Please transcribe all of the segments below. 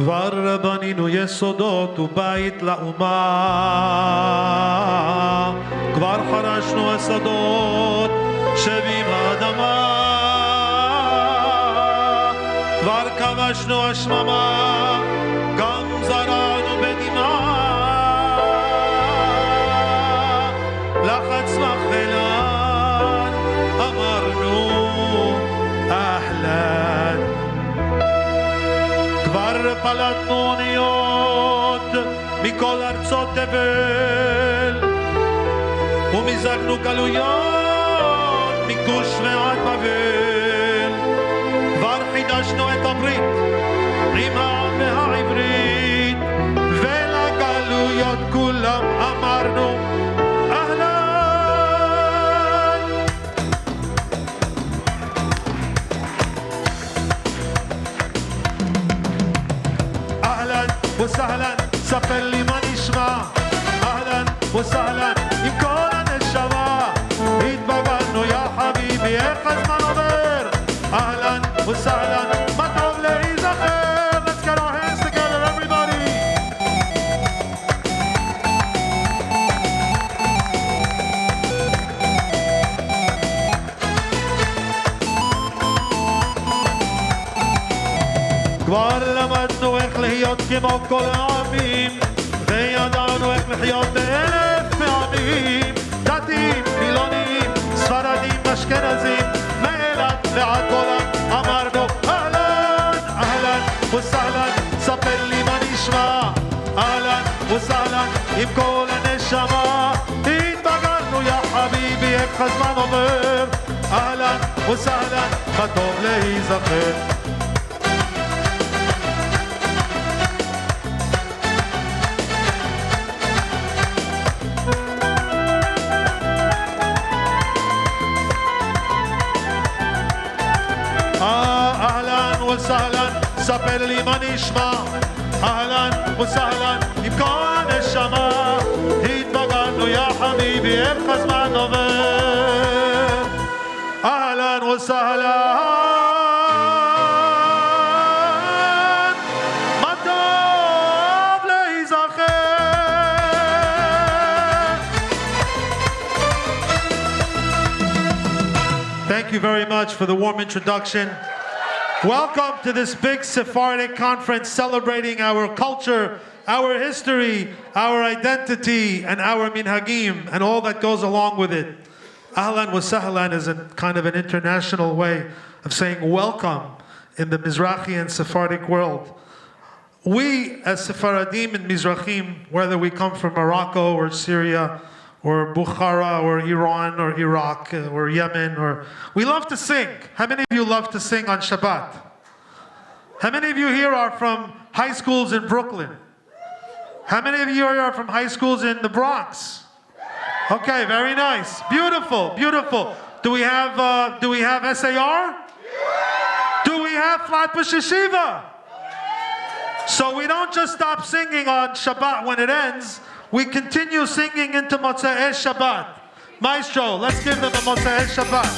כבר בנינו יסודות ובית לאומה, כבר חרשנו השדות שבים האדמה, כבר כבשנו השממה, גם זרענו בדמעה, לחץ מחלן אמרנו אהלן. כבר פלטנו אוניות מכל ארצות תבל, ומזגנו גלויות מכוש ועד בבל, כבר חידשנו את הברית עם העם והעברית, ולגלויות כולם אמרנו אהלן. אהלן וסהלן, ספר לי מה נשמע, אהלן וסהלן עם כל הנשמה, התבגרנו יא חביבי, איך הזמן עובר, אהלן וסהלן, מה טוב להיזכר. Let's get our hands together everybody. כבר למדנו איך להיות כמו כל העמים, וידענו איך לחיות באלף פעמים, דתיים, חילונים, ספרדים, אשכנזים, מאילת ועד גולן, אמרנו אהלן, אהלן וסהלן, ספר לי מה נשמע, אהלן וסהלן עם כל הנשמה, התבגרנו יא חביבי, איך הזמן עובר, אהלן וסהלן, מה טוב להיזכר. אהלן וסהלן, ספר לי מה נשמע, אהלן וסהלן עם כל הנשמה, התבגרנו יא חביבי, איך הזמן עובר, אהלן וסהלן, מה טוב להיזכר. Thank you very much for the warm introduction. Welcome to this big Sephardic conference celebrating our culture, our history, our identity, and our minhagim, and all that goes along with it. Ahlan wa sahlan is a kind of an international way of saying welcome in the Mizrahi and Sephardic world. We, as Sephardim and Mizrahim, whether we come from Morocco or Syria, or Bukhara, or Iran, or Iraq, or Yemen, or we love to sing. How many of you love to sing on Shabbat? How many of you here are from high schools in Brooklyn? How many of you here are from high schools in the Bronx? Okay, very nice. Beautiful, beautiful. Do we have SAR? Do we have Flatbush Yeshiva? So we don't just stop singing on Shabbat when it ends. We continue singing into Motzei Shabbat. Maestro, let's give them a Motzei Shabbat.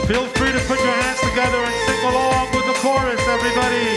Feel free to put your hands together and sing along with the chorus, everybody.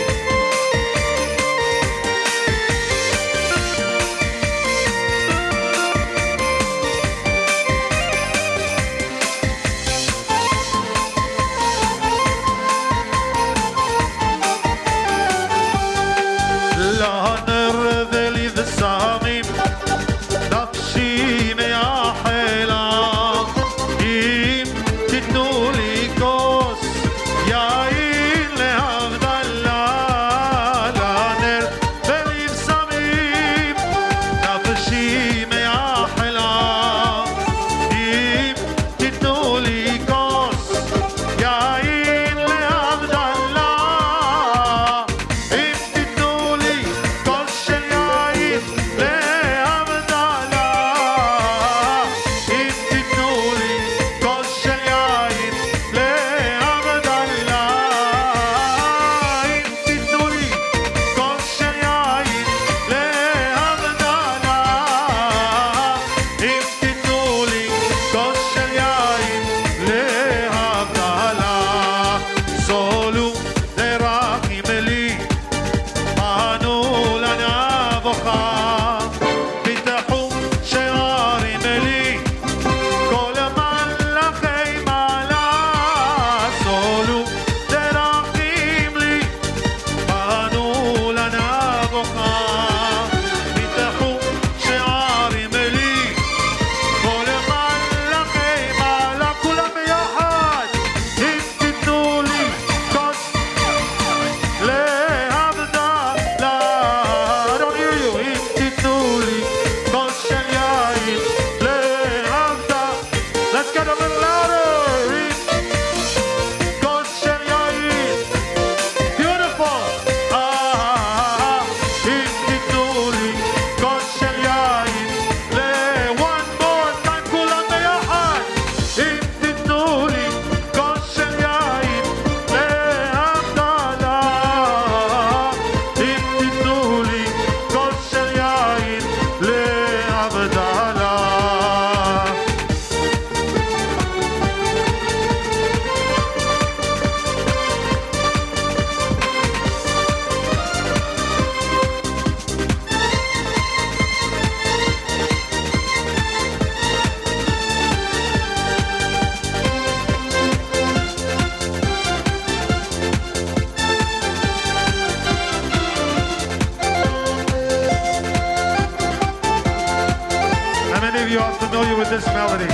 you are familiar with this melody.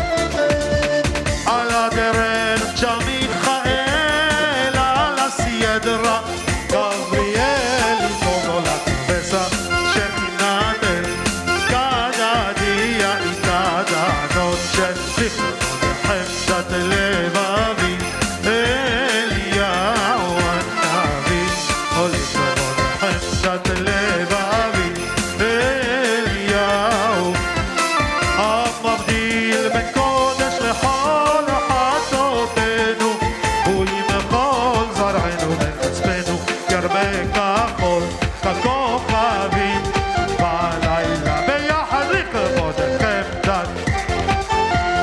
על הדרך של מיכאל, על הסיידרה, גבריאל, איתו לקבסה, שכינתל, גדדיה, איתה דענות, שליחנו לחמדת לבבי, אליהו הנביא, הוליך לחמדת לבבי, אליהו המבדיל בין קודש לחול חטאותינו, הוא ימחול זרענו וחספנו, ירבה כחול ככוכבים בלילה, ביחד לכבוד חמדת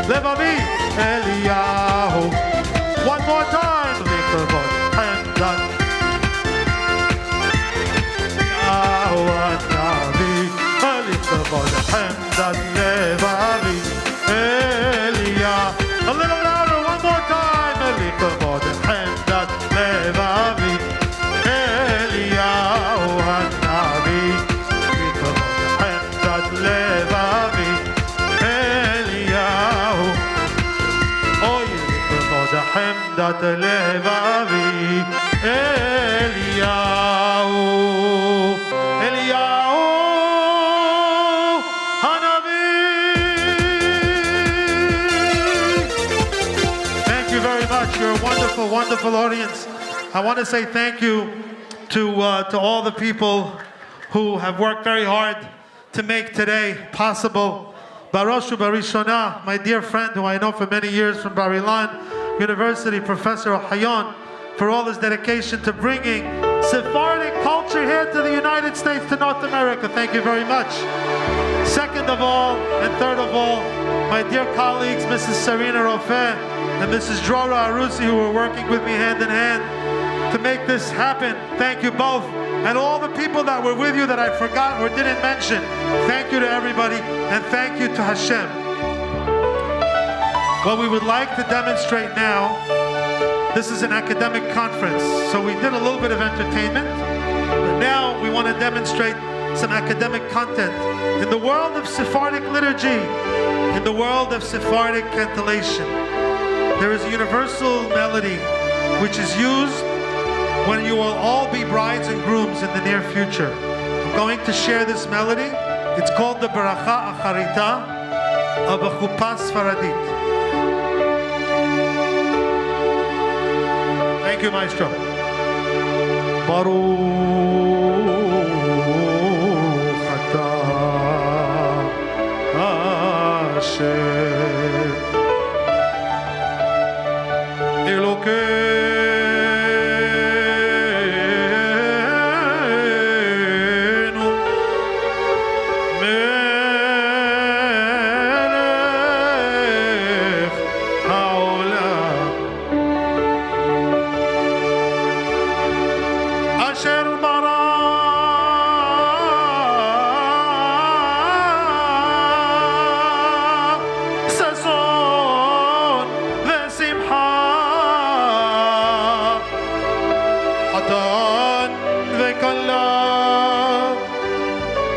לבבי, אליהו. One more time, לכבוד חמדת אליהו הנביא, לכבוד חמדת לבבי, אליה. A little louder, one more time, לכבוד חמדת לבבי, אליהו הנביא, לכבוד חמדת לבבי, אליהו. אוי, לכבוד חמדת לבבי, אליהו. אליהו Thank you very much. You're a wonderful, wonderful audience. I want to say thank you to all the people who have worked very hard to make today possible. Barosh Barishona, my dear friend who I know for many years from Bar-Ilan University, Professor Ohayon, for all his dedication to bringing Sephardic culture here to the United States, to North America. Thank you very much. Second of all, and third of all, my dear colleagues, Mrs. Sarina Rofeh and Mrs. Drora Arusi, who were working with me hand in hand to make this happen. Thank you both. And all the people that were with you that I forgot or didn't mention. Thank you to everybody, and thank you to Hashem. What we would like to demonstrate now, this is an academic conference, so we did a little bit of entertainment, but now we want to demonstrate some academic content. In the world of Sephardic liturgy, in the world of Sephardic cantillation, there is a universal melody which is used when you will all be brides and grooms in the near future. I'm going to share this melody. It's called the Baracha Acharita of a Chuppah Sfaradit. Thank you, Maestro. Baruch atah Hashem Elokeinu melech haolam asher bara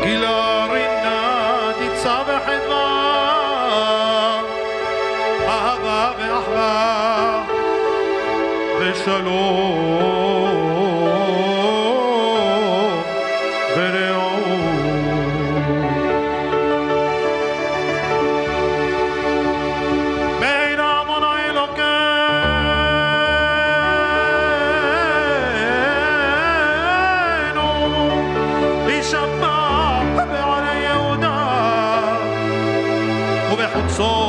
גילה רינה תצא בחדווה אהבה ואחווה ושלום ורעות בין עמונה אלוקינו להישמע בערי יהודה ובחוצות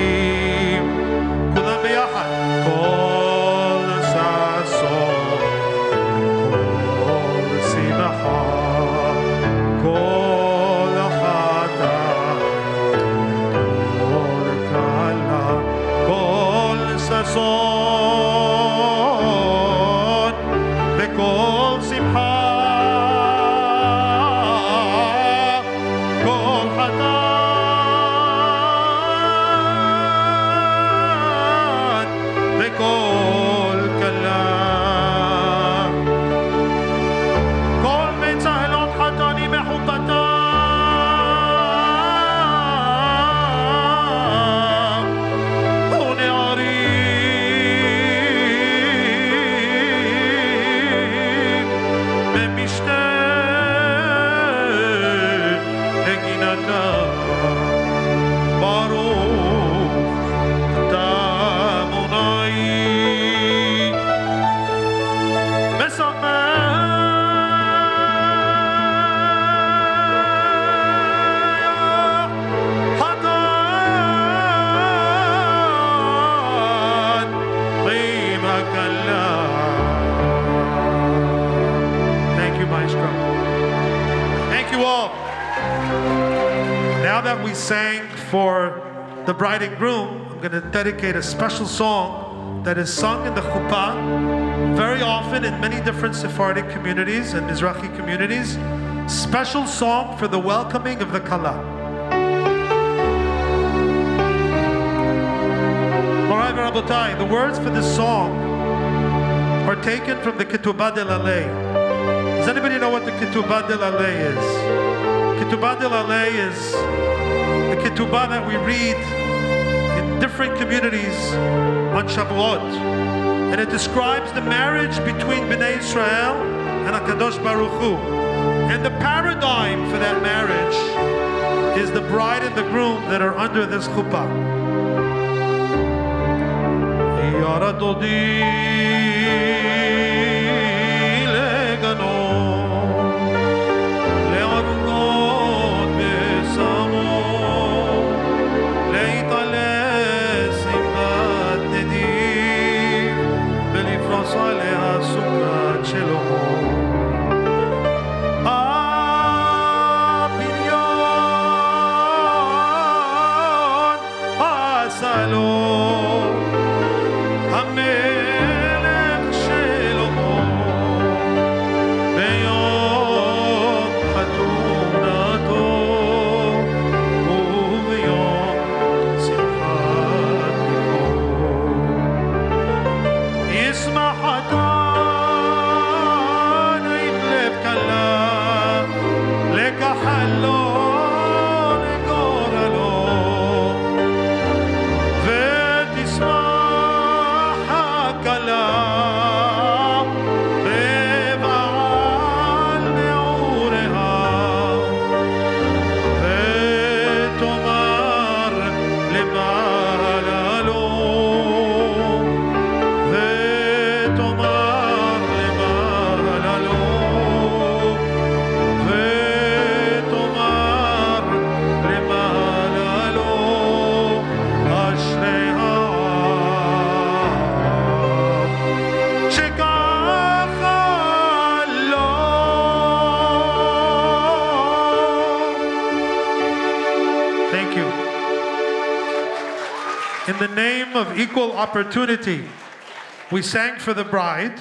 ירושלים כולם ביחד כל ששון כל שמחה כל חתן כל כלה כל ששון וכל שמחה כל חתן וכל כלה כל מצהלות חתנים מחופתם ונערים במשתה נגינתם ברוך אתה אדוני משמח חתן עם הכלה. Thank you, Maestro. Thank you all. Now that we sang for the bride and groom, I'm going to dedicate a special song that is sung in the chuppah very often in many different Sephardic communities and Mizrahi communities. Special song for the welcoming of the kala. Morai v'Rabotai, the words for this song are taken from the Ketubah del Alei. Does anybody know what the Ketubah del Alei is? Ketubah del Alei is the Ketubah that we read in different communities on Shavuot. And it describes the marriage between Bnei Israel and HaKadosh Baruch Hu. And the paradigm for that marriage is the bride and the groom that are under this chuppah. Yara dodi legano le'arunot besamo le'itale simbat nedim ולפרוס עליה סוכת שלמה הבניון עשה לו המלך שלמה ביום חתונתו וביום שמחת ליבו ישמח חתן עם לב קלה לקחלו לגורלו ותשמח הכלה בבעל נעוריה ותאמר לבעלה לו ותאמר לבעלה לו ותאמר לבעלה לו אשרי העם שככה לו. Thank you. In the name of equal opportunity, we sang for the bride,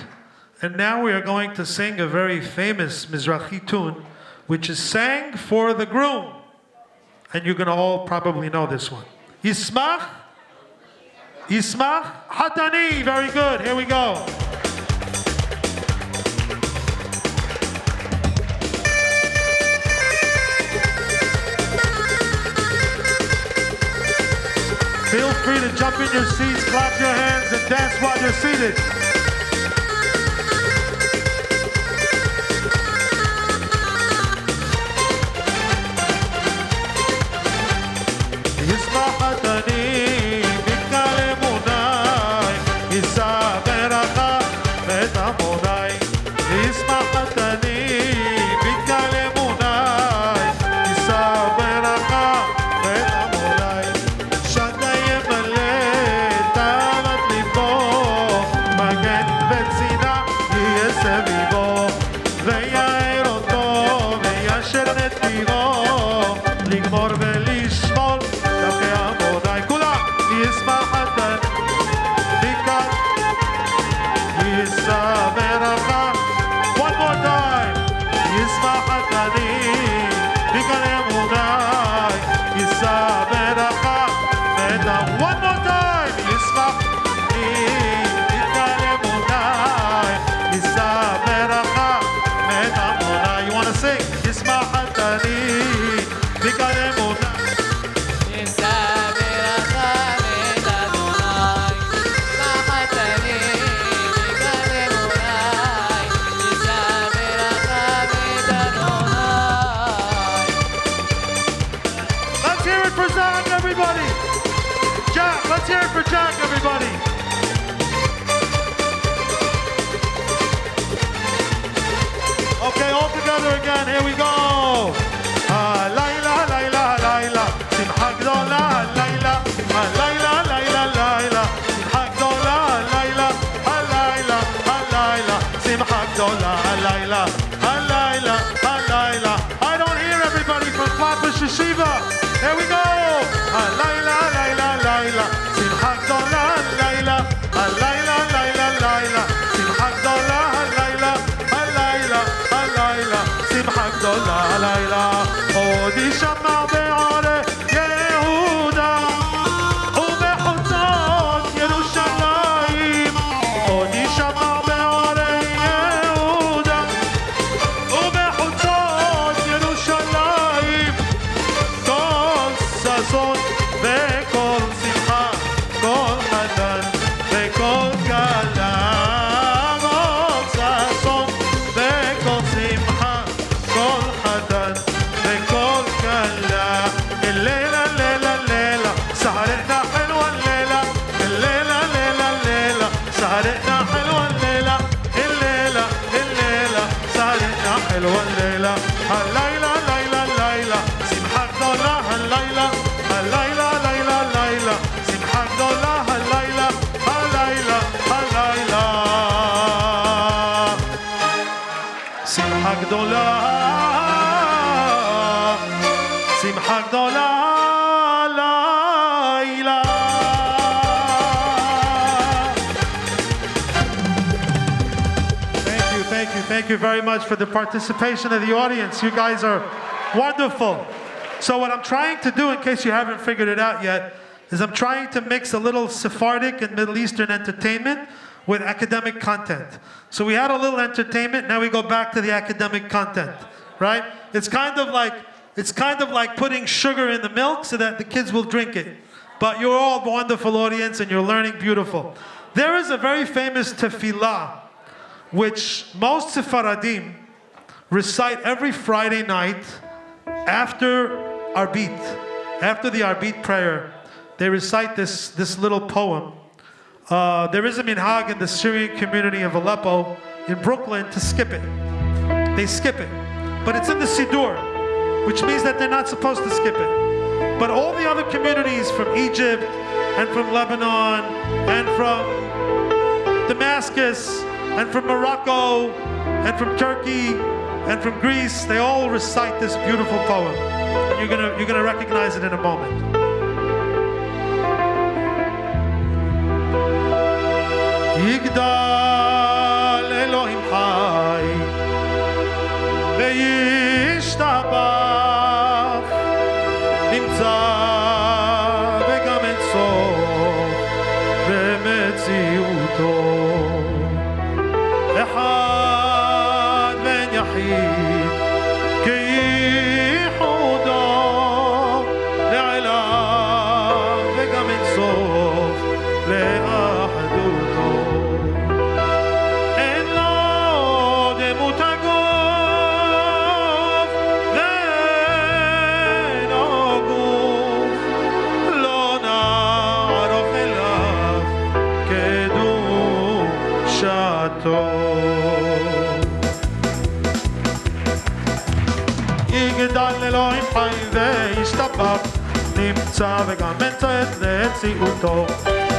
and now we are going to sing a very famous Mizrahi tune, which is sang for the groom. And you're going to all probably know this one. Yismach Yismach Hatani. Very good. Here we go. Feel free to jump in your seats, clap your hands, and dance while you're seated. Again, here we go. Laila, Laila, Laila, Simcha Gdola, Laila, Laila, Laila, Laila, Simcha Gdola, Laila, Laila, Laila, Simcha Gdola, Laila, Laila, Laila. I don't hear everybody from Plaza Yeshiva. Here we go. Laila, Laila, Laila, Simcha Gdola, Laila, Laila, Laila, Laila, Simcha Gdola, Laila, Laila, Laila. גדולה לילה עוד יישמע בערי יהודה ובחוצות ירושלים עוד יישמע בערי יהודה ובחוצות ירושלים כל ששון וכל שמחה כל חתן וכל כלה כל ששון וכל שמחה כל חתן וכל כלה الليلة الليلة الليلة سهرتنا حلوة الليلة الليلة الليلة الليلة سهرتنا حلوة الليلة الليلة الليلة سهرتنا حلوة الليلة الليلة الليلة الليلة سمحة גדולה الليلة الليلة الليلة الليلة سمحة גדולה الليلة الليلة الليلة שמחה גדולה שמחה גדולה לילה Thank you very much for the participation of the audience. You guys are wonderful. So what I'm trying to do, in case you haven't figured it out yet, is I'm trying to mix a little Sephardic and Middle Eastern entertainment with academic content. So we had a little entertainment, now we go back to the academic content, right? It's kind of like putting sugar in the milk so that the kids will drink it. But you're all a wonderful audience and you're learning beautiful. There is a very famous tefillah which most Sephardim recite every Friday night after Arbit. After the Arbit prayer, they recite this little poem. There is a minhag in the Syrian community of Aleppo in Brooklyn to skip it. They skip it. But it's in the Siddur, which means that they're not supposed to skip it. But all the other communities from Egypt and from Lebanon and from Damascus and from Morocco and from Turkey and from Greece, they all recite this beautiful poem. You're gonna recognize it in a moment. יגדל אלוהים חי וישתבח נמצא וגם אין סוף אחד בן יחיד כייחודו לעולם וגם אין סוף לאחדותו אין לו דמות הגוף ואינו גוף לא נערוך אליו קדושתו יגדל אלוהים חי וישתבח נמצא וגם אין צאת למציאותו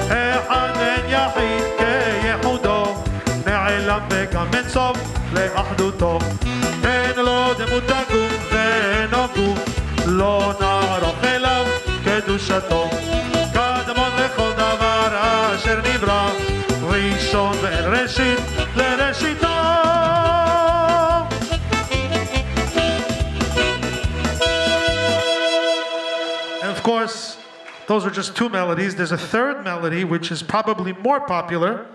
אחד אין יחיד כייחודו נעלם וגם אין סוף לאחדותו אין לו דמות הגוף ואינו גוף לא נערוך אליו קדושתו קדמון לכל דבר אשר נברא ראשון ואין ראשית לראשיתו. Of course, those are just two melodies. There's a third melody which is probably more popular.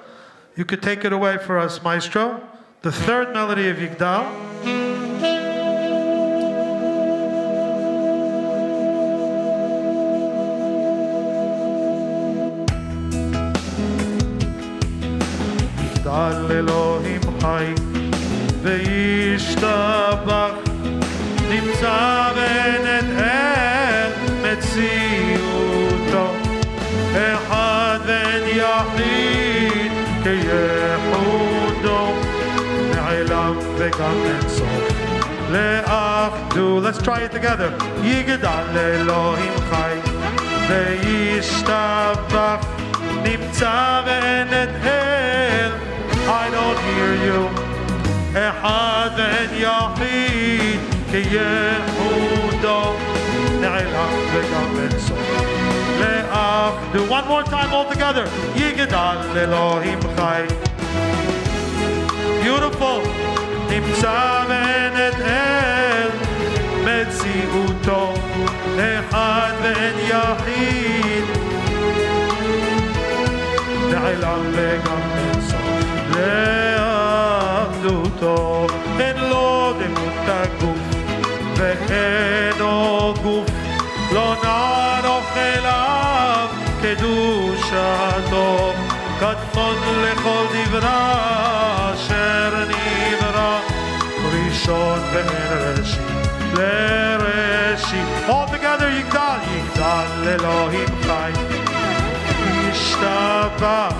You could take it away for us, Maestro. The third melody of Yigdal. Yigdal Elohim Chai Ve'yishtabach Nimtza Benet El מציאותו אחד בן יחיד כייחודו נעלם וגם אין סוף לאחדו. Let's try it together. יגדל אלוהים חי וישתבח נמצא ואין את אל I don't hear you אחד בן יחיד כייחודו נעלם וגם אין סוף לאחדו. One more time all together. יגדל אלוהים חי. Beautiful. נמצא ואין את אל מציאותו אחד ואין יחיד נעלם וגם אין סוף לאחדותו אין לו דמות הגוף ואינו גוף לא נערוך אליו קדושתו קדמון לכל דברה אשר נברא ראשון ואין ראשית לראשית. All together יגדל יגדל אלוהים חי ישתבח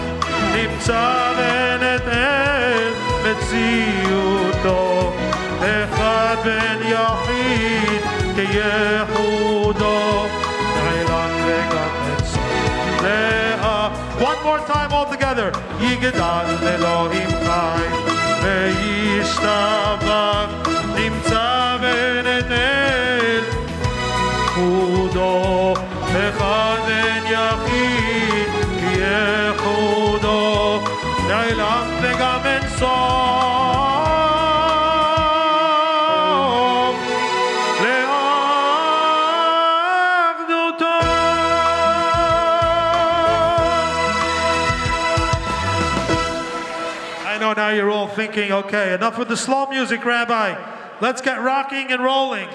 נמצא ואין את אל מציאותו אחד בן יחיד כייחודו נעלם וגם אין סוף לאה. One more time all together. יגדל אלוהים חי וישתבח נמצא ואין את אל חודו אחד בן יחיד כייחודו נעלם וגם אין סוף Now you're all thinking, okay, enough with the slow music, Rabbi. Let's get rocking and rolling.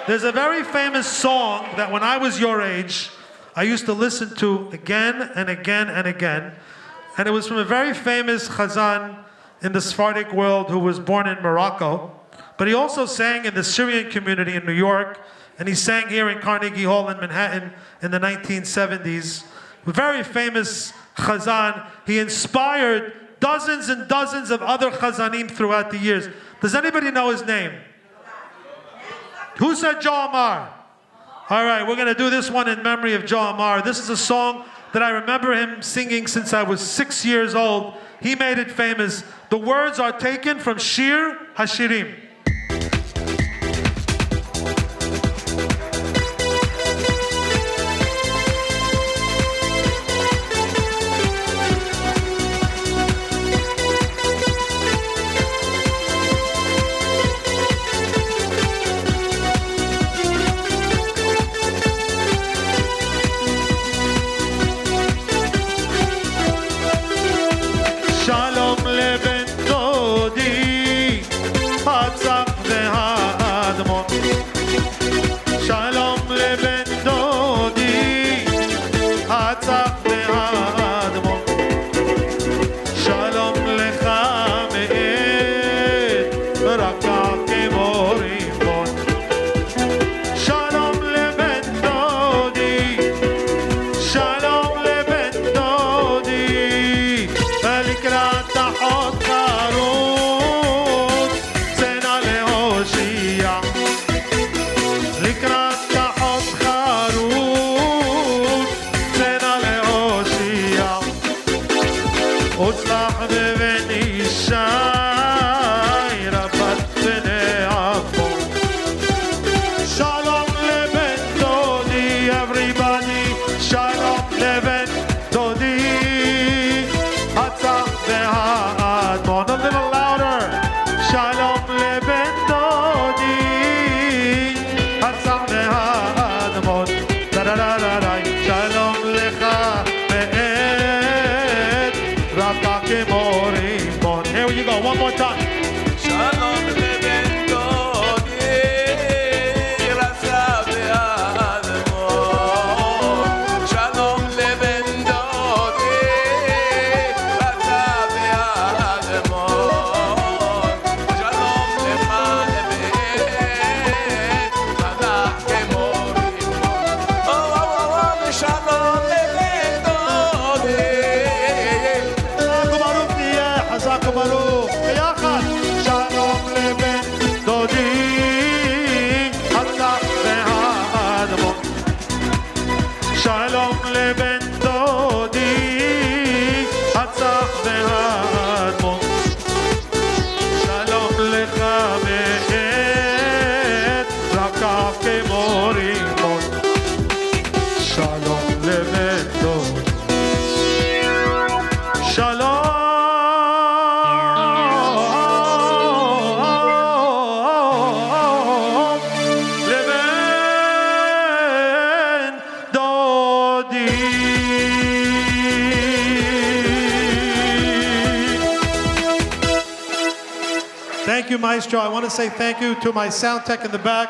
There's a very famous song that when I was your age, I used to listen to again and again and again. And it was from a very famous Chazan in the Sephardic world who was born in Morocco. But he also sang in the Syrian community in New York. And he sang here in Carnegie Hall in Manhattan in the 1970s. A very famous Chazan. He inspired dozens and dozens of other chazanim throughout the years. Does anybody know his name? Who said Joe Amar? All right, we're going to do this one in memory of Joe Amar. This is a song that I remember him singing since I was 6 years old. He made it famous. The words are taken from Shir Hashirim. מוצלח בבן ישי, רבת בני עמון. Shalom לבן דודי, everybody, שלום לבן דודי, הצח והאדמון. A little louder. שלום לבן דודי, הצח והאדמון. שלום לך ועת רכה כמו רימון. Here you go, one more time. שלום לבן דודי, רצה והאדמון. שלום לבן דודי, רצה והאדמון. שלום לך לבן, חזק כמו רימון. ושלום לבן דודי. חזק וברוך תהיה, חזק וברוך. ביחד. שלום לבן דודי, הצח והאדמון. שלום לבן דודי, הצח והאדמון. שלום לך ועת רכה כמו רימון. שלום לבן דודי. שלום לבן דודי. Thank you, Maestro. I want to say thank you to my sound tech in the back.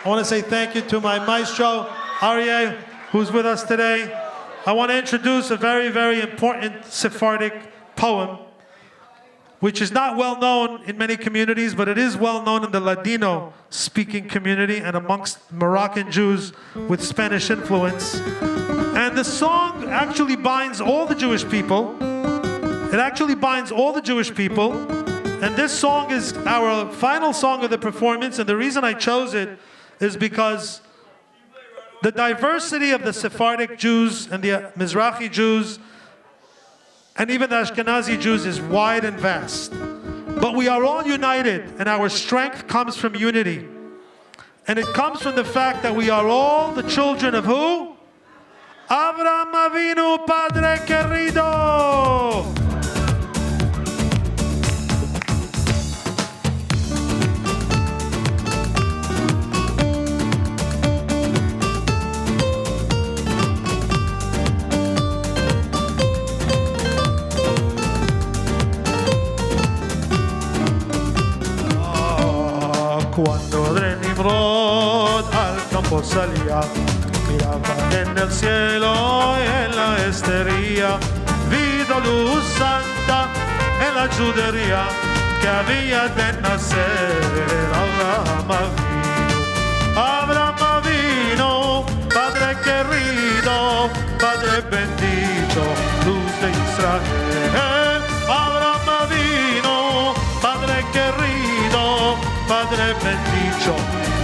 I want to say thank you to my Maestro, Aryeh, who's with us today. I want to introduce a very, very important Sephardic poem, which is not well known in many communities, but it is well known in the Ladino-speaking community and amongst Moroccan Jews with Spanish influence. And the song actually binds all the Jewish people. It actually binds all the Jewish people. And this song is our final song of the performance. And the reason I chose it is because the diversity of the Sephardic Jews and the Mizrahi Jews and even the Ashkenazi Jews is wide and vast. But we are all united, and our strength comes from unity. And it comes from the fact that we are all the children of who? Avraham Avinu, Padre Querido. Cuando de Nimrod al campo salía, miraba en el cielo y en la estería, vido luz santa en la judería, que había de nacer Abraham Avinu. Abraham Avinu, Padre querido, Padre bendito, luz de Israel. Abraham Avinu, Padre querido, Padre bendito,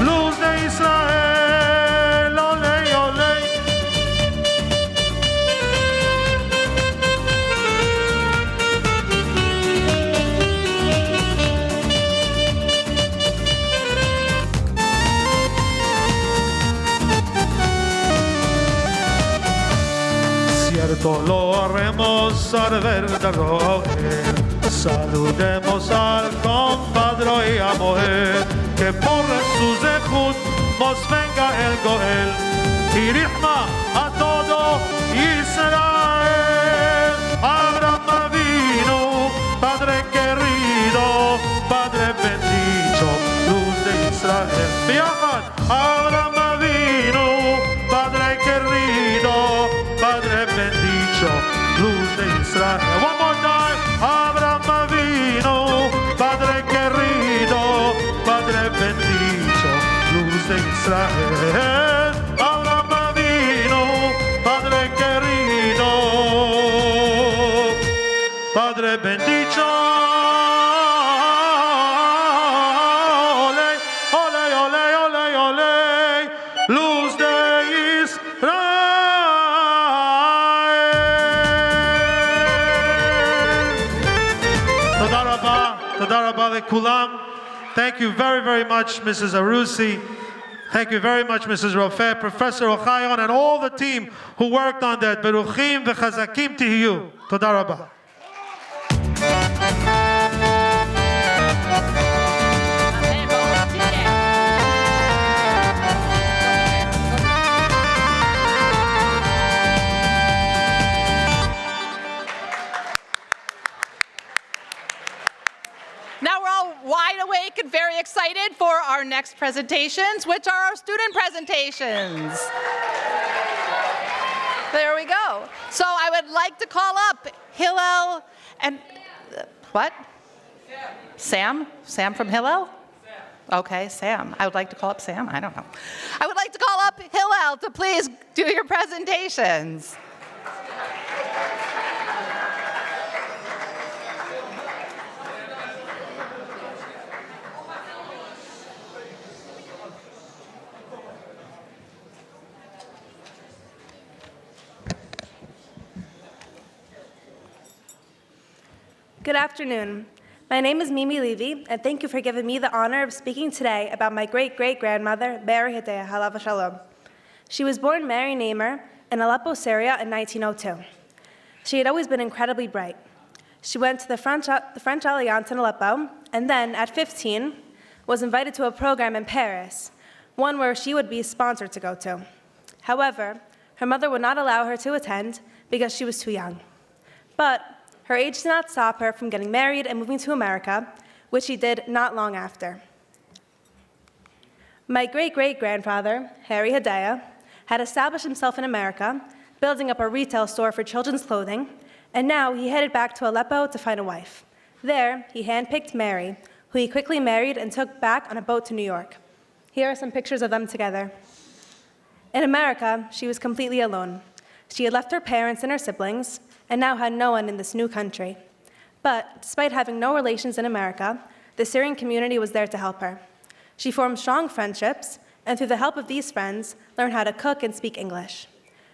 luz de Israel, ole, ole. Cierto lo haremos al verdadero. Saludemos al compadre y a Moed, que por su zehut nos venga el Goel y rihma a todo Israel. Abraham Avinu, Padre querido, Padre bendito, luz de Israel. Viajad, Abraham Avinu, Padre querido, Padre bendito, luz de Israel. One more time. Abraham Avinu, Padre querido, Padre bendito, luz de Israel. Abraham Avinu, Padre querido, Padre bendito. Ole, ole, ole, ole, ole, luz de Israel. Toda rabba lekulam. Thank you very, very much, Mrs. Arusi. Thank you very much, Mrs. Rofeh, Professor Ohayon, and all the team who worked on that. Beruchim v'chazakim tihiyu. Toda rabba. Now we're all wide awake and very excited for our next presentations, which are our student presentations. There we go. So I would like to call up Hillel and, what? Sam? Sam from Hillel? Okay, Sam. I would like to call up Sam. I don't know. I would like to call up Hillel to please do your presentations. Good afternoon. My name is Mimi Levy, and thank you for giving me the honor of speaking today about my great-great-grandmother, Mary Hidayah, Halav Shalom. She was born Mary Namer in Aleppo, Syria in 1902. She had always been incredibly bright. She went to the French Alliance in Aleppo, and then, at 15, was invited to a program in Paris, one where she would be sponsored to go to. However, her mother would not allow her to attend because she was too young. But her age did not stop her from getting married and moving to America, which she did not long after. My great-great-grandfather, Harry Hidayah, had established himself in America, building up a retail store for children's clothing, and now he headed back to Aleppo to find a wife. There, he handpicked Mary, who he quickly married and took back on a boat to New York. Here are some pictures of them together. In America, she was completely alone. She had left her parents and her siblings, and now had no one in this new country. But despite having no relations in America, the Syrian community was there to help her. She formed strong friendships, and through the help of these friends, learned how to cook and speak English.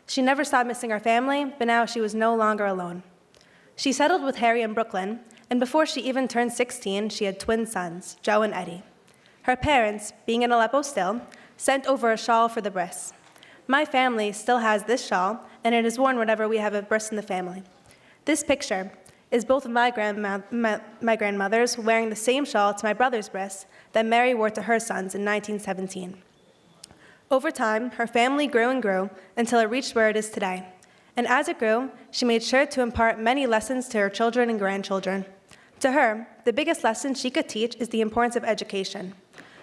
She never stopped missing her family, but now she was no longer alone. She settled with Harry in Brooklyn, and before she even turned 16, she had twin sons, Joe and Eddie. Her parents, being in Aleppo still, sent over a shawl for the bris. My family still has this shawl, and it is worn whenever we have a bris in the family. This picture is both of my grandmothers wearing the same shawl to my brother's bris that Mary wore to her sons in 1917. Over time, her family grew and grew until it reached where it is today. And as it grew, she made sure to impart many lessons to her children and grandchildren. To her, the biggest lesson she could teach is the importance of education.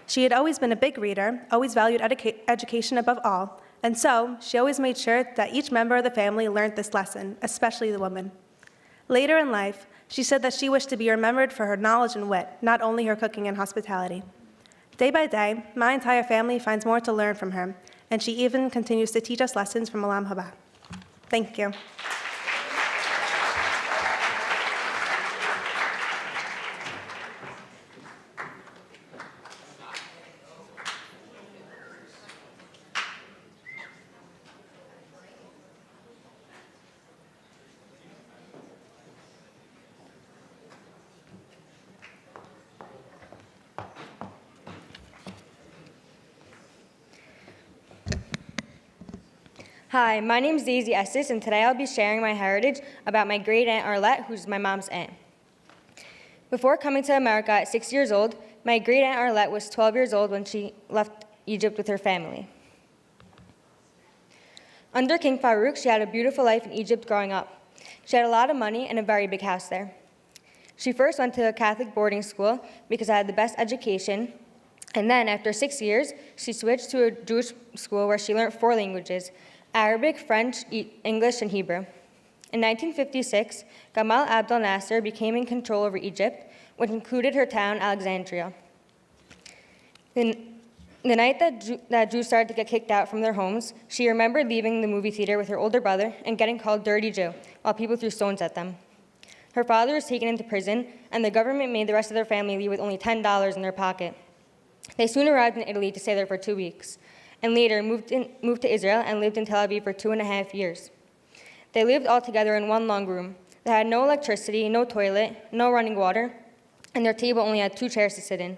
She had always been a big reader, always valued education above all, and so she always made sure that each member of the family learned this lesson, especially the woman. Later in life, she said that she wished to be remembered for her knowledge and wit, not only her cooking and hospitality. Day by day, my entire family finds more to learn from her, and she even continues to teach us lessons from Olam Haba. Thank you. Hi, my name is Daisy Estes, and today I'll be sharing my heritage about my great-aunt Arlette, who's my mom's aunt. Before coming to America at 6 years old, my great-aunt Arlette was 12 years old when she left Egypt with her family. Under King Farouk, she had a beautiful life in Egypt growing up. She had a lot of money and a very big house there. She first went to a Catholic boarding school because I had the best education, and then after 6 years, she switched to a Jewish school where she learned 4 languages: Arabic, French, English, and Hebrew. In 1956, Gamal Abdel Nasser became in control over Egypt, which included her town, Alexandria. The night that Jews started to get kicked out from their homes, she remembered leaving the movie theater with her older brother and getting called Dirty Jew while people threw stones at them. Her father was taken into prison, and the government made the rest of their family leave with only $10 in their pocket. They soon arrived in Italy to stay there for 2 weeks, and later moved to Israel and lived in Tel Aviv for 2.5 years. They lived all together in one long room. They had no electricity, no toilet, no running water, and their table only had 2 chairs to sit in.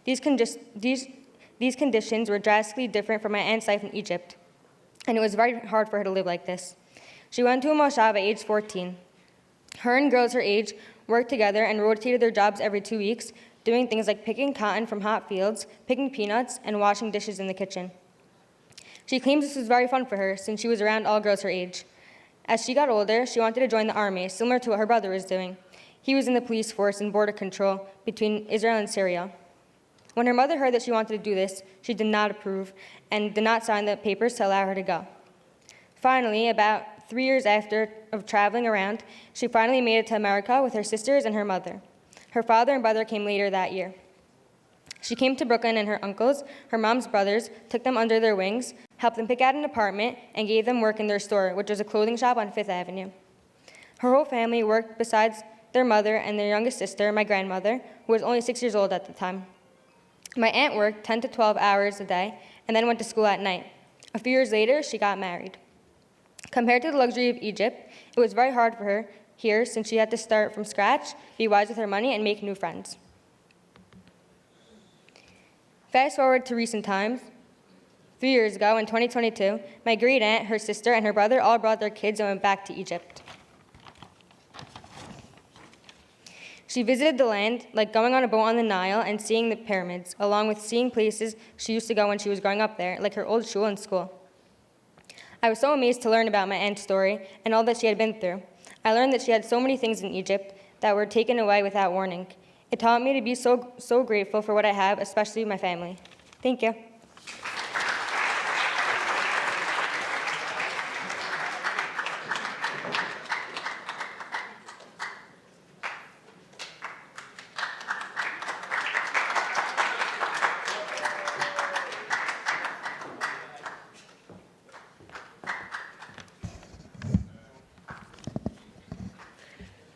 These conditions were drastically different from my aunt's life in Egypt, and it was very hard for her to live like this. She went to a mושב at age 14. Her and girls her age worked together and rotated their jobs every 2 weeks, doing things like picking cotton from hot fields, picking peanuts, and washing dishes in the kitchen. She claims this was very fun for her since she was around all girls her age. As she got older, she wanted to join the army, similar to what her brother was doing. He was in the police force and border control between Israel and Syria. When her mother heard that she wanted to do this, she did not approve and did not sign the papers to allow her to go. Finally, about 3 years after of traveling around, she finally made it to America with her sisters and her mother. Her father and brother came later that year. She came to Brooklyn, and her uncles, her mom's brothers, took them under their wings, helped them pick out an apartment, and gave them work in their store, which was a clothing shop on 5th Avenue. Her whole family worked besides their mother and their youngest sister, my grandmother, who was only 6 years old at the time. My aunt worked 10 to 12 hours a day and then went to school at night. A few years later, she got married. Compared to the luxury of Egypt, it was very hard for her here since she had to start from scratch, be wise with her money, and make new friends. Fast forward to recent times. 3 years ago, in 2022, my great aunt, her sister, and her brother all brought their kids and went back to Egypt. She visited the land, like going on a boat on the Nile and seeing the pyramids, along with seeing places she used to go when she was growing up there, like her old shul and school. I was so amazed to learn about my aunt's story and all that she had been through. I learned that she had so many things in Egypt that were taken away without warning. It taught me to be so grateful for what I have, especially my family. Thank you.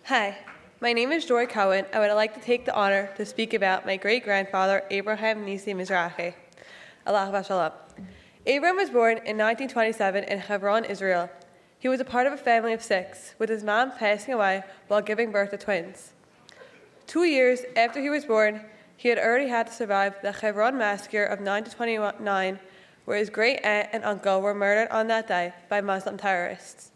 Hi, my name is Joy Cohen. I would like to take the honor to speak about my great-grandfather, Abraham Nisi Mizrahi. Allah Shalom. Abraham was born in 1927 in Hebron, Israel. He was a part of a family of 6, with his mom passing away while giving birth to twins. 2 years after he was born, he had already had to survive the Hebron massacre of 1929, where his great-aunt and uncle were murdered on that day by Muslim terrorists.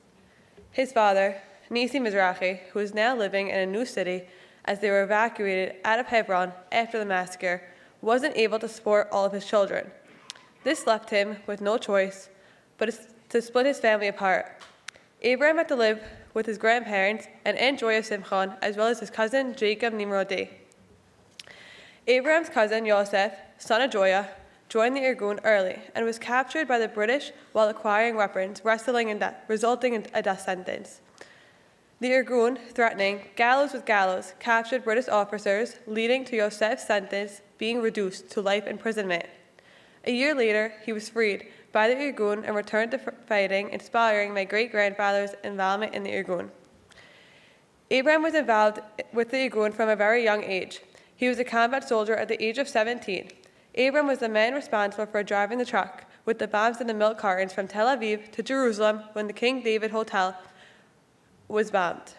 His father, Nisi Mizrahi, who is now living in a new city as they were evacuated out of Hebron after the massacre, wasn't able to support all of his children. This left him with no choice but to split his family apart. Abraham had to live with his grandparents and Aunt Joya Simchon, as well as his cousin Jacob Nimrodi. Abraham's cousin Yosef, son of Joya, joined the Irgun early and was captured by the British while acquiring weapons, resulting in a death sentence. The Irgun, threatening gallows with gallows, captured British officers, leading to Yosef's sentence being reduced to life imprisonment. A year later, he was freed by the Irgun and returned to fighting, inspiring my great-grandfather's involvement in the Irgun. Abraham was involved with the Irgun from a very young age. He was a combat soldier at the age of 17. Abraham was the man responsible for driving the truck with the bombs and the milk cartons from Tel Aviv to Jerusalem when the King David Hotel was bombed.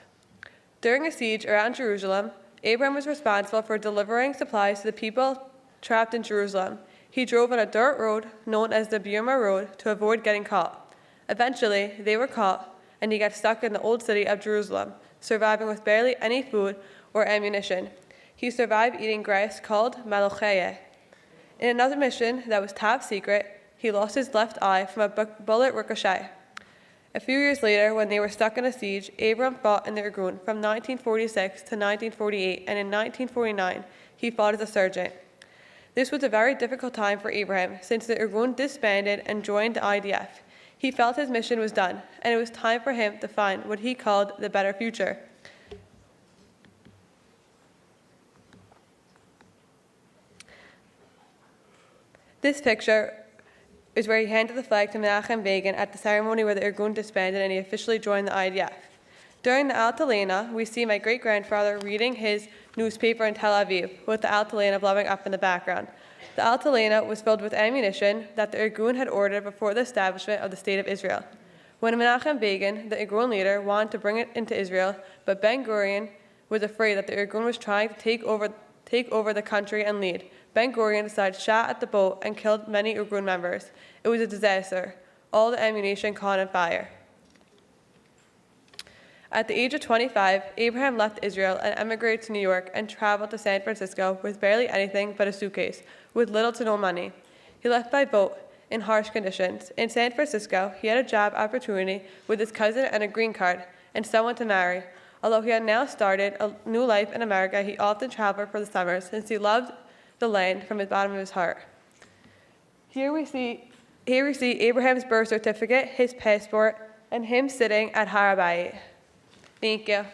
During a siege around Jerusalem, Abraham was responsible for delivering supplies to the people trapped in Jerusalem. He drove on a dirt road known as the Buma Road to avoid getting caught. Eventually, they were caught, and he got stuck in the old city of Jerusalem, surviving with barely any food or ammunition. He survived eating grass called malocheye. In another mission that was top secret, he lost his left eye from a bullet ricochet. A few years later, when they were stuck in a siege, Abraham fought in the Irgun from 1946 to 1948, and in 1949, he fought as a sergeant. This was a very difficult time for Abraham, since the Irgun disbanded and joined the IDF. He felt his mission was done, and it was time for him to find what he called the better future. This picture is where he handed the flag to Menachem Begin at the ceremony where the Irgun disbanded and he officially joined the IDF. During the Altalena, we see my great-grandfather reading his newspaper in Tel Aviv, with the Altalena blowing up in the background. The Altalena was filled with ammunition that the Irgun had ordered before the establishment of the State of Israel. When Menachem Begin, the Irgun leader, wanted to bring it into Israel, but Ben-Gurion was afraid that the Irgun was trying to take over the country and lead. Ben-Gurion decided to shot at the boat and killed many Irgun members. It was a disaster. All the ammunition caught on fire. At the age of 25, Abraham left Israel and emigrated to New York and traveled to San Francisco with barely anything but a suitcase, with little to no money. He left by boat in harsh conditions. In San Francisco, he had a job opportunity with his cousin and a green card and someone to marry. Although he had now started a new life in America, he often traveled for the summers since he loved the land from the bottom of his heart. Here we see Abraham's birth certificate, his passport, and him sitting at Rabbi. Thank you.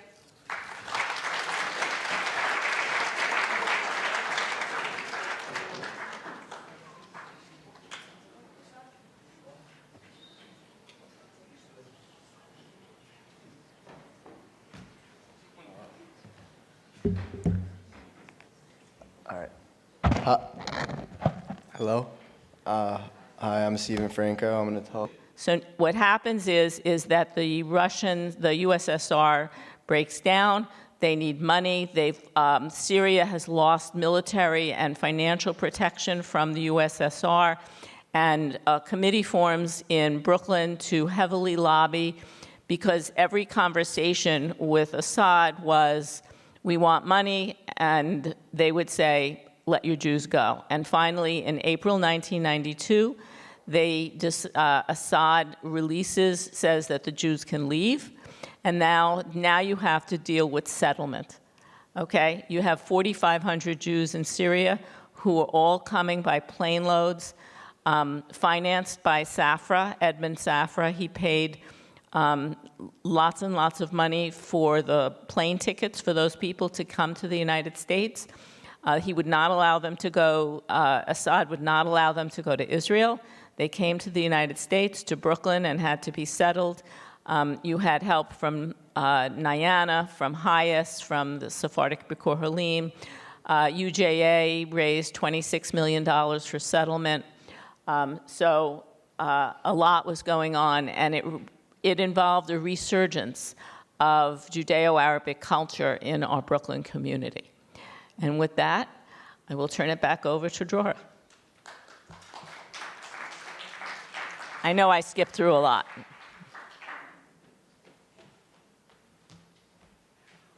All right. Hello. Hi, I'm Stephen Franco. I'm going to talk. So what happens is that the USSR breaks down. They need money. Syria has lost military and financial protection from the USSR, and a committee forms in Brooklyn to heavily lobby, because every conversation with Assad was, we want money, and they would say, let your Jews go. And finally, in April 1992, Assad says that the Jews can leave, and now you have to deal with settlement, okay? You have 4,500 Jews in Syria who are all coming by plane loads, financed by Safra, Edmond Safra. He paid lots and lots of money for the plane tickets for those people to come to the United States. He would not allow them to go, Assad would not allow them to go to Israel. They came to the United States, to Brooklyn, and had to be settled. You had help from Nayana, from Hayes, from the Sephardic B'Kor Halim. UJA raised $26 million for settlement. So a lot was going on, and it involved a resurgence of Judeo-Arabic culture in our Brooklyn community. And with that, I will turn it back over to Drora. I know I skipped through a lot.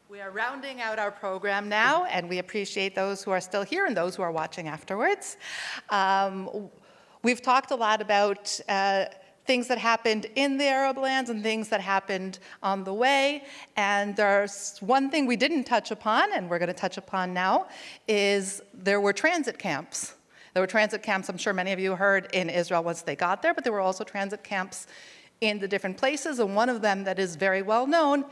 We are rounding out our program now, and we appreciate those who are still here and those who are watching afterwards. We've talked a lot about things that happened in the Arab lands and things that happened on the way. And there's one thing we didn't touch upon, and we're going to touch upon now, is there were transit camps. There were transit camps, I'm sure many of you heard, in Israel once they got there, but there were also transit camps in the different places, and one of them that is very well known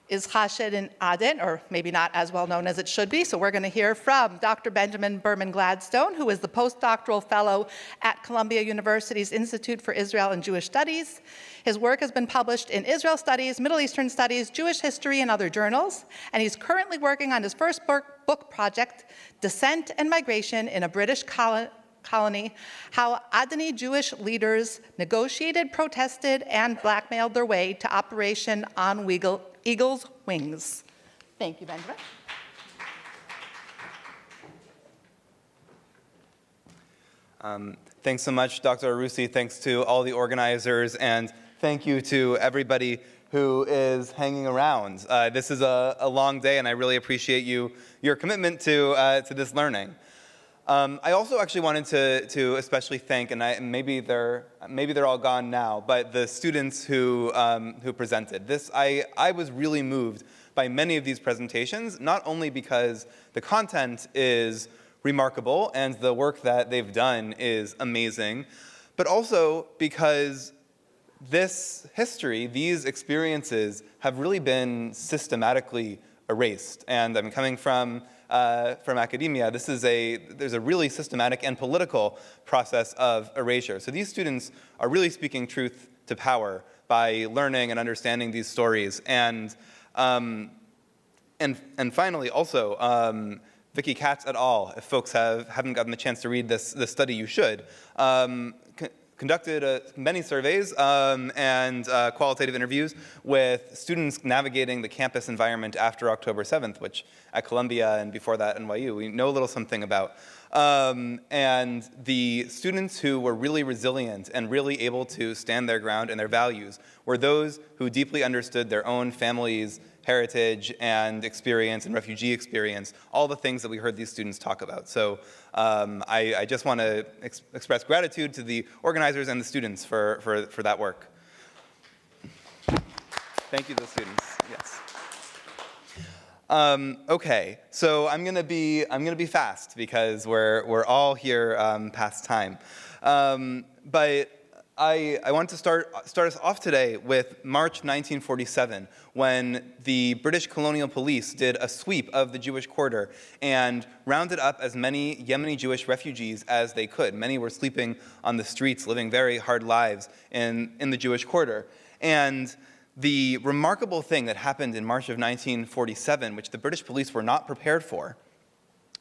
is Chashed in Aden, or maybe not as well known as it should be. So we're going to hear from Dr. Benjamin Berman Gladstone, who is the postdoctoral fellow at Columbia University's Institute for Israel and Jewish Studies. His work has been published in Israel Studies, Middle Eastern Studies, Jewish History, and other journals. And he's currently working on his first book project, Descent and Migration in a British Colony, how Adani Jewish leaders negotiated, protested, and blackmailed their way to Operation on Eagle's Wings. Thank you, Benjamin. Thanks so much, Dr. Arusi. Thanks to all the organizers, and thank you to everybody who is hanging around. This is a long day, and I really appreciate your commitment to this learning. I also actually wanted to especially thank, and maybe they're all gone now, but the students who presented. I was really moved by many of these presentations, not only because the content is remarkable and the work that they've done is amazing, but also because this history, these experiences, have really been systematically erased. And I'm coming from academia. There's a really systematic and political process of erasure. So these students are really speaking truth to power by learning and understanding these stories. And finally, also, Vicky Katz et al., if folks haven't gotten the chance to read this study, you should. conducted many surveys and qualitative interviews with students navigating the campus environment after October 7th, which at Columbia and before that NYU, we know a little something about. And the students who were really resilient and really able to stand their ground and their values were those who deeply understood their own families' heritage and experience and refugee experience, all the things that we heard these students talk about. So I just want to express gratitude to the organizers and the students for that work. Thank you to the students, yes. Okay, so I'm gonna be fast because we're all here past time. But I want to start us off today with March 1947, when the British colonial police did a sweep of the Jewish quarter and rounded up as many Yemeni Jewish refugees as they could. Many were sleeping on the streets, living very hard lives in the Jewish quarter. And the remarkable thing that happened in March of 1947, which the British police were not prepared for,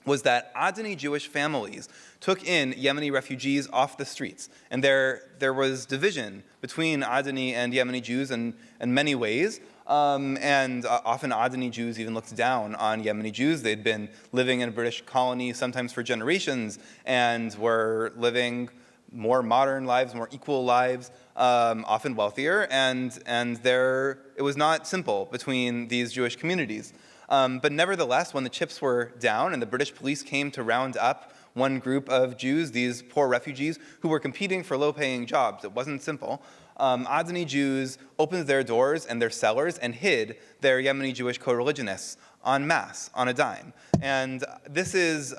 was that Adani Jewish families took in Yemeni refugees off the streets. And there was division between Adani and Yemeni Jews in many ways. And often Adani Jews even looked down on Yemeni Jews. They'd been living in a British colony sometimes for generations and were living more modern lives, more equal lives, often wealthier. And it was not simple between these Jewish communities. But nevertheless, when the chips were down and the British police came to round up one group of Jews, these poor refugees who were competing for low-paying jobs, it wasn't simple. Adani Jews opened their doors and their cellars and hid their Yemeni Jewish co-religionists en masse, on a dime. And this is,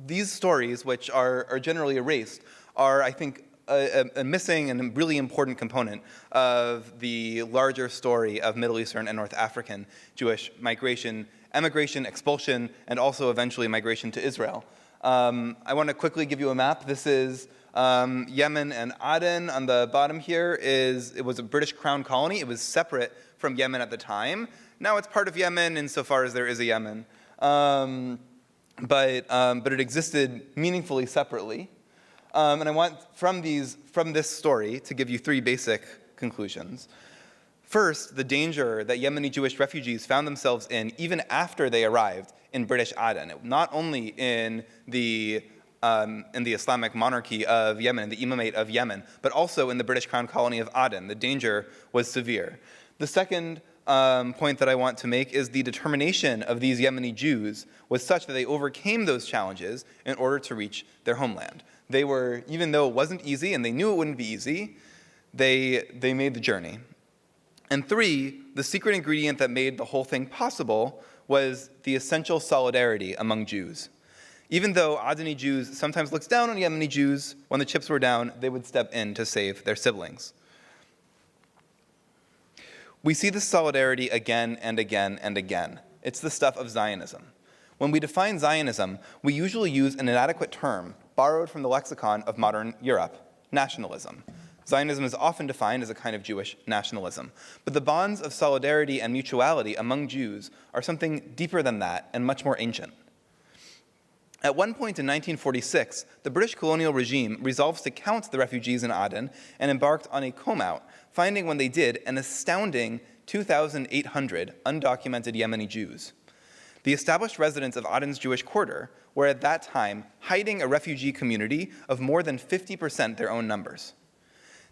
these stories, which are generally erased, are, I think, a missing and really important component of the larger story of Middle Eastern and North African Jewish migration, emigration, expulsion, and also eventually migration to Israel. I want to quickly give you a map. This is Yemen and Aden. On the bottom here it was a British crown colony. It was separate from Yemen at the time. Now it's part of Yemen insofar as there is a Yemen. But it existed meaningfully separately. And I want from this story to give you three basic conclusions. First, the danger that Yemeni Jewish refugees found themselves in even after they arrived in British Aden, not only in the Islamic monarchy of Yemen, the Imamate of Yemen, but also in the British crown colony of Aden. The danger was severe. The second point that I want to make is the determination of these Yemeni Jews was such that they overcame those challenges in order to reach their homeland. They were, even though it wasn't easy and they knew it wouldn't be easy, they made the journey. And three, the secret ingredient that made the whole thing possible was the essential solidarity among Jews. Even though Adani Jews sometimes looked down on Yemeni Jews, when the chips were down, they would step in to save their siblings. We see this solidarity again and again and again. It's the stuff of Zionism. When we define Zionism, we usually use an inadequate term borrowed from the lexicon of modern Europe, nationalism. Zionism is often defined as a kind of Jewish nationalism. But the bonds of solidarity and mutuality among Jews are something deeper than that and much more ancient. At one point in 1946, the British colonial regime resolves to count the refugees in Aden and embarked on a comb-out, finding when they did an astounding 2,800 undocumented Yemeni Jews. The established residents of Aden's Jewish quarter were at that time hiding a refugee community of more than 50% their own numbers.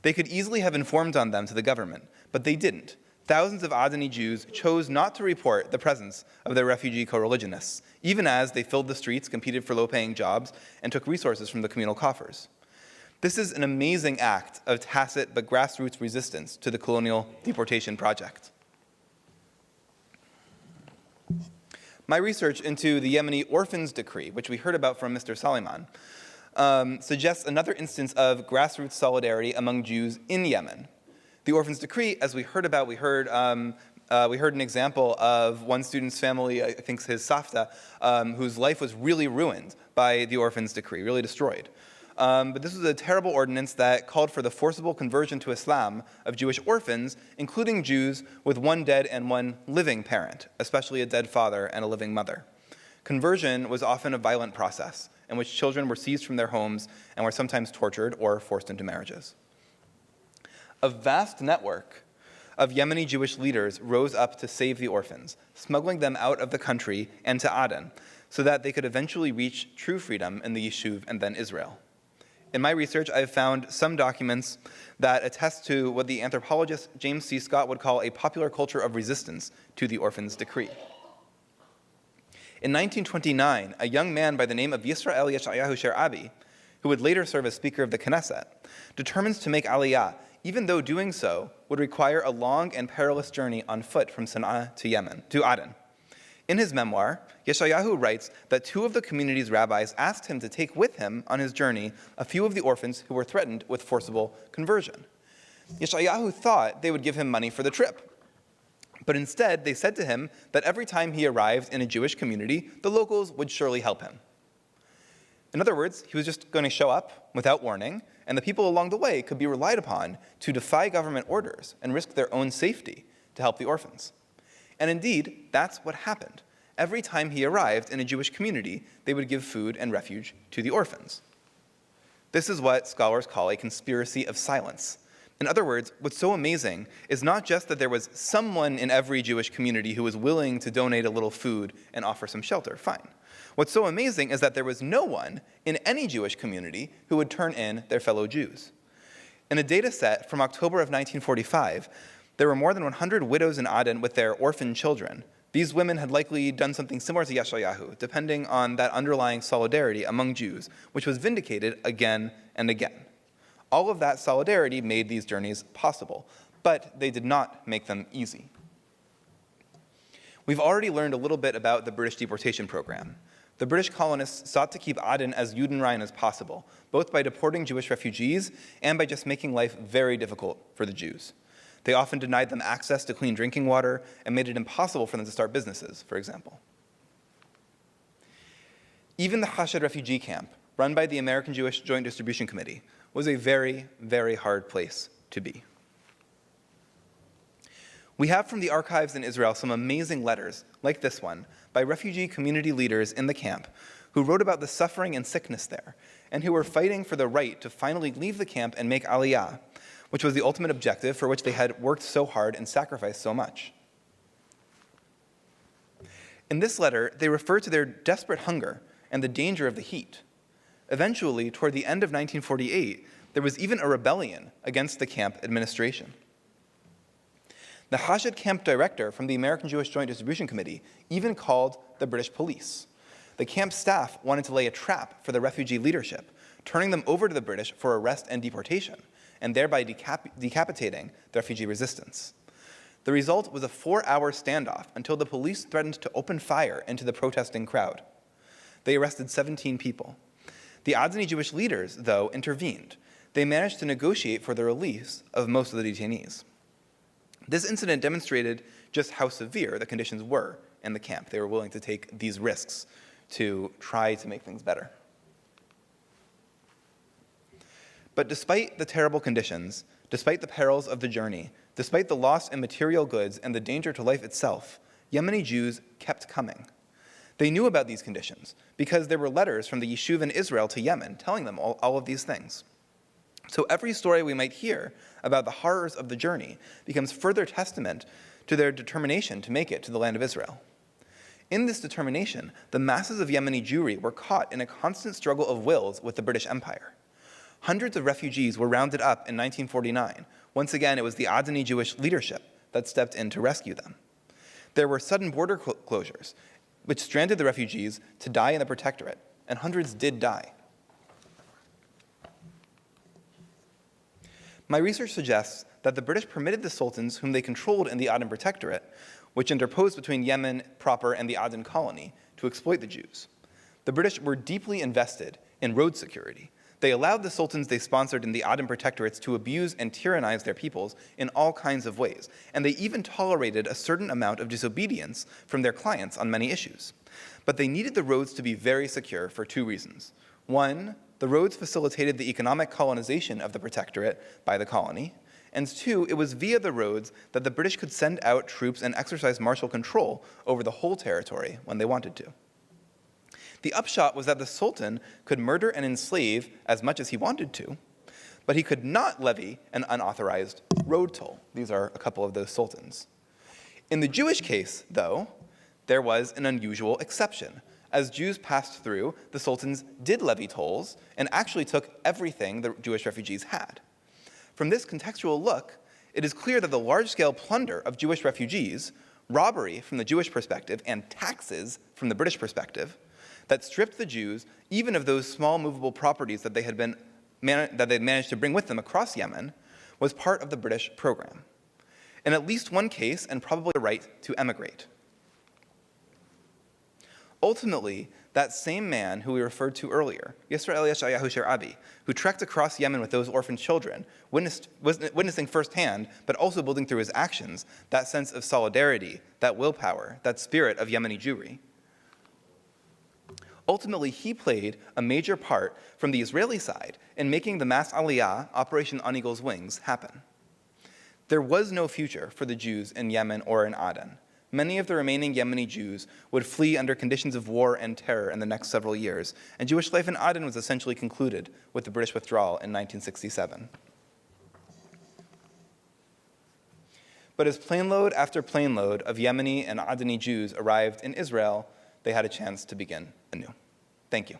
They could easily have informed on them to the government, but they didn't. Thousands of Adani Jews chose not to report the presence of their refugee co-religionists, even as they filled the streets, competed for low-paying jobs, and took resources from the communal coffers. This is an amazing act of tacit but grassroots resistance to the colonial deportation project. My research into the Yemeni Orphans Decree, which we heard about from Mr. Saliman, suggests another instance of grassroots solidarity among Jews in Yemen. The Orphans Decree, as we heard about, we heard an example of one student's family, I think his Safra, whose life was really ruined by the Orphans Decree, really destroyed. But this was a terrible ordinance that called for the forcible conversion to Islam of Jewish orphans, including Jews with one dead and one living parent, especially a dead father and a living mother. Conversion was often a violent process, in which children were seized from their homes and were sometimes tortured or forced into marriages. A vast network of Yemeni Jewish leaders rose up to save the orphans, smuggling them out of the country and to Aden, so that they could eventually reach true freedom in the Yishuv and then Israel. In my research, I've found some documents that attest to what the anthropologist James C. Scott would call a popular culture of resistance to the orphans' decree. In 1929, a young man by the name of Yisrael Yeshayahu Sherabi, who would later serve as Speaker of the Knesset, determines to make Aliyah, even though doing so would require a long and perilous journey on foot from Sana'a to Aden. In his memoir, Yeshayahu writes that two of the community's rabbis asked him to take with him on his journey a few of the orphans who were threatened with forcible conversion. Yeshayahu thought they would give him money for the trip. But instead, they said to him that every time he arrived in a Jewish community, the locals would surely help him. In other words, he was just going to show up without warning, and the people along the way could be relied upon to defy government orders and risk their own safety to help the orphans. And indeed, that's what happened. Every time he arrived in a Jewish community, they would give food and refuge to the orphans. This is what scholars call a conspiracy of silence. In other words, what's so amazing is not just that there was someone in every Jewish community who was willing to donate a little food and offer some shelter, fine. What's so amazing is that there was no one in any Jewish community who would turn in their fellow Jews. In a data set from October of 1945, there were more than 100 widows in Aden with their orphan children. These women had likely done something similar to Yeshayahu, depending on that underlying solidarity among Jews, which was vindicated again and again. All of that solidarity made these journeys possible, but they did not make them easy. We've already learned a little bit about the British deportation program. The British colonists sought to keep Aden as Judenrein as possible, both by deporting Jewish refugees and by just making life very difficult for the Jews. They often denied them access to clean drinking water and made it impossible for them to start businesses, for example. Even the Hashed refugee camp, run by the American Jewish Joint Distribution Committee, was a very, very hard place to be. We have from the archives in Israel some amazing letters, like this one, by refugee community leaders in the camp who wrote about the suffering and sickness there, and who were fighting for the right to finally leave the camp and make Aliyah, which was the ultimate objective for which they had worked so hard and sacrificed so much. In this letter, they refer to their desperate hunger and the danger of the heat. Eventually, toward the end of 1948, there was even a rebellion against the camp administration. The Hashed camp director from the American Jewish Joint Distribution Committee even called the British police. The camp staff wanted to lay a trap for the refugee leadership, turning them over to the British for arrest and deportation, and thereby decapitating the refugee resistance. The result was a 4-hour standoff until the police threatened to open fire into the protesting crowd. They arrested 17 people. The Adani Jewish leaders, though, intervened. They managed to negotiate for the release of most of the detainees. This incident demonstrated just how severe the conditions were in the camp. They were willing to take these risks to try to make things better. But despite the terrible conditions, despite the perils of the journey, despite the loss in material goods and the danger to life itself, Yemeni Jews kept coming. They knew about these conditions because there were letters from the Yishuv in Israel to Yemen telling them all of these things. So every story we might hear about the horrors of the journey becomes further testament to their determination to make it to the land of Israel. In this determination, the masses of Yemeni Jewry were caught in a constant struggle of wills with the British Empire. Hundreds of refugees were rounded up in 1949. Once again, it was the Adani Jewish leadership that stepped in to rescue them. There were sudden border closures, which stranded the refugees to die in the protectorate, and hundreds did die. My research suggests that the British permitted the sultans whom they controlled in the Aden protectorate, which interposed between Yemen proper and the Aden colony, to exploit the Jews. The British were deeply invested in road security. They allowed the sultans they sponsored in the Aden protectorates to abuse and tyrannize their peoples in all kinds of ways, and they even tolerated a certain amount of disobedience from their clients on many issues. But they needed the roads to be very secure for two reasons. One, the roads facilitated the economic colonization of the protectorate by the colony, and two, it was via the roads that the British could send out troops and exercise martial control over the whole territory when they wanted to. The upshot was that the Sultan could murder and enslave as much as he wanted to, but he could not levy an unauthorized road toll. These are a couple of those sultans. In the Jewish case, though, there was an unusual exception. As Jews passed through, the sultans did levy tolls and actually took everything the Jewish refugees had. From this contextual look, it is clear that the large-scale plunder of Jewish refugees, robbery from the Jewish perspective, and taxes from the British perspective, that stripped the Jews even of those small movable properties that they had managed to bring with them across Yemen, was part of the British program. In at least one case, and probably the right to emigrate. Ultimately, that same man who we referred to earlier, Yisrael Yeshayahu Sherabi, who trekked across Yemen with those orphan children, witnessing firsthand, but also building through his actions, that sense of solidarity, that willpower, that spirit of Yemeni Jewry. Ultimately, he played a major part from the Israeli side in making the mass aliyah, Operation On Eagle's Wings, happen. There was no future for the Jews in Yemen or in Aden. Many of the remaining Yemeni Jews would flee under conditions of war and terror in the next several years, and Jewish life in Aden was essentially concluded with the British withdrawal in 1967. But as planeload after planeload of Yemeni and Adeni Jews arrived in Israel, they had a chance to begin anew. Thank you.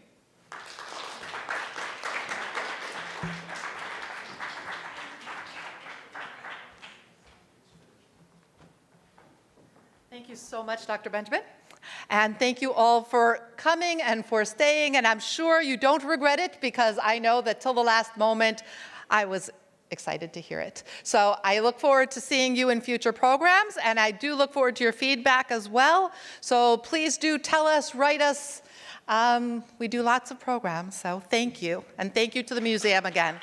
Thank you so much, Dr. Benjamin. And thank you all for coming and for staying. And I'm sure you don't regret it, because I know that till the last moment, I was excited to hear it. So I look forward to seeing you in future programs, and I do look forward to your feedback as well. So please do tell us, write us. We do lots of programs, so thank you. And thank you to the museum again.